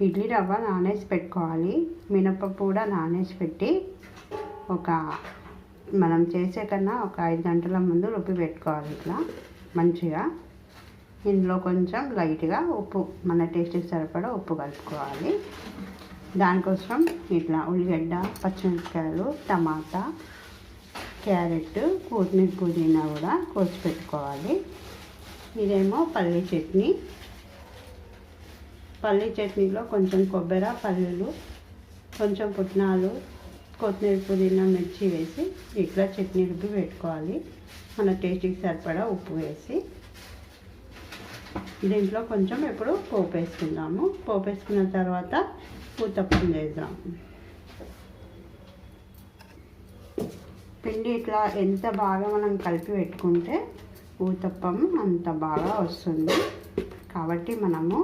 ఇడ్లీ రవ్వ నానేసి పెట్టుకోవాలి. మినపప్పు కూడా నానేసి పెట్టి మనం చేసే కన్నా ఒక 5 గంటల ముందు రుబ్బి పెట్టుకోవాలి. ఇట్లా మంచిగా ఇందులో కొంచెం లైట్గా ఉప్పు, మన టేస్ట్కి సరిపడా ఉప్పు కలుపుకోవాలి. దానికోసం ఇట్లా ఉల్లిగడ్డ, పచ్చిమిరపకాయలు, టమాటా, క్యారెట్, కొత్తిమీర, పుదీనా కూడా కోసి పెట్టుకోవాలి. ఇదేమో పల్లీ చట్నీ. పల్లీ చట్నీలో కొంచెం కొబ్బరి, పల్లీలు, కొంచెం పుట్నాలు, కొత్తిమీర, పుదీనా, మిర్చి వేసి ఇట్లా చట్నీ రుబ్బి పెట్టుకోవాలి. మన టేస్ట్కి సరిపడా ఉప్పు వేసి దీంట్లో కొంచెం ఇప్పుడు పోపు వేసుకుందాము. పోపు వేసుకున్న తర్వాత ఊతప్పం చేద్దాం. పిండి ఇట్లా ఎంత బాగా మనం కలిపి పెట్టుకుంటే ఊతప్పం అంత బాగా వస్తుంది. కాబట్టి మనము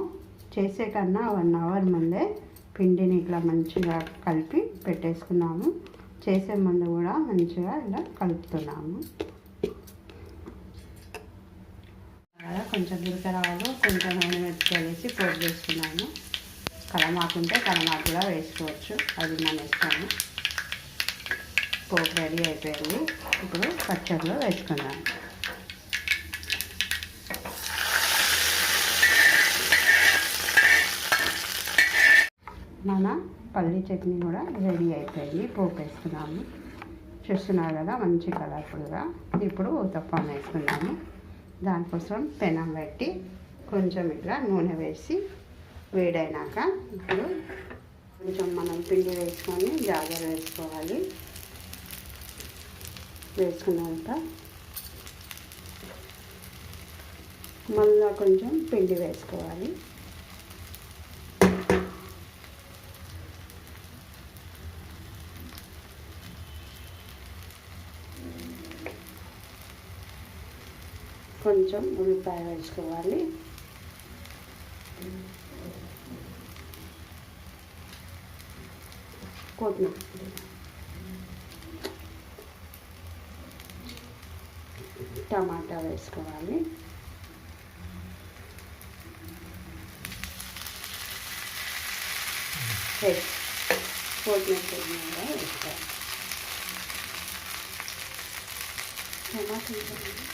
చేసే కన్నా 1 అవర్ ముందే పిండిని ఇట్లా మంచిగా కలిపి పెట్టేసుకున్నాము. చేసే ముందు కూడా మంచిగా ఇలా కలుపుతున్నాము. కొంచెం జీలకర్రలు, కొంచెం నూనె మిరపకాయలు వేసి పోపు వేసుకున్నాము. కలమాకు ఉంటే కలమాకు కూడా వేసుకోవచ్చు, అది మన ఇష్టము. పోపు రెడీ అయిపోయింది. ఇప్పుడు పచ్చడిలో వేసుకున్నాము. మన పల్లీ చట్నీ కూడా రెడీ అయిపోయింది. పోపు వేసుకున్నాము. చూస్తున్నారు కదా మంచి కలర్ఫుల్గా. ఇప్పుడు ఊతప్పం వేసుకున్నాము. దానికోసం పెనం పెట్టి కొంచెం ఇట్లా నూనె వేసి వేడైనాక ఇప్పుడు కొంచెం మనం పిండి వేసుకొని జాగర వేసుకోవాలి. వేసుకున్నాక మళ్ళీ కొంచెం పిండి వేసుకోవాలి. కొంచెం ఉల్లిపాయ వేసుకోవాలి. కొత్తిమీర, టమాటా వేసుకోవాలి. కొత్తిమీర కూడా వేసుకోవాలి. టమాటా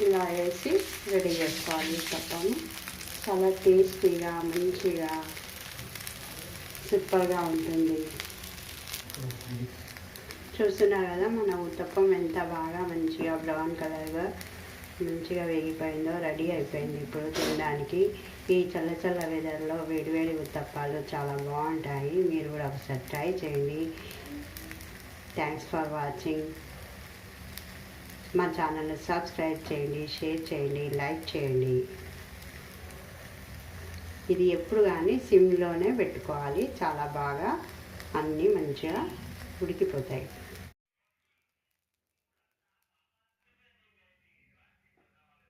ఇలా వేసి రెడీ చేసుకోవాలి. ఊతప్పము చాలా టేస్టీగా మంచిగా సూపర్గా ఉంటుంది. చూస్తున్నారు కదా మన ఊతప్పం ఎంత బాగా మంచిగా బ్రౌన్ కలర్గా మంచిగా వేగిపోయిందో, రెడీ అయిపోయింది. ఇప్పుడు తినడానికి ఈ చల్ల వెదర్లో వేడివేడి ఊతప్పాలు చాలా బాగుంటాయి. మీరు కూడా ఒకసారి ట్రై చేయండి. Thanks for watching. మా ఛానల్ని సబ్స్క్రైబ్ చేయండి, షేర్ చేయండి, లైక్ చేయండి. ఇది ఎప్పుడు కానీ సిమ్లోనే పెట్టుకోవాలి. చాలా బాగా అన్నీ మంచిగా ఉడికిపోతాయి.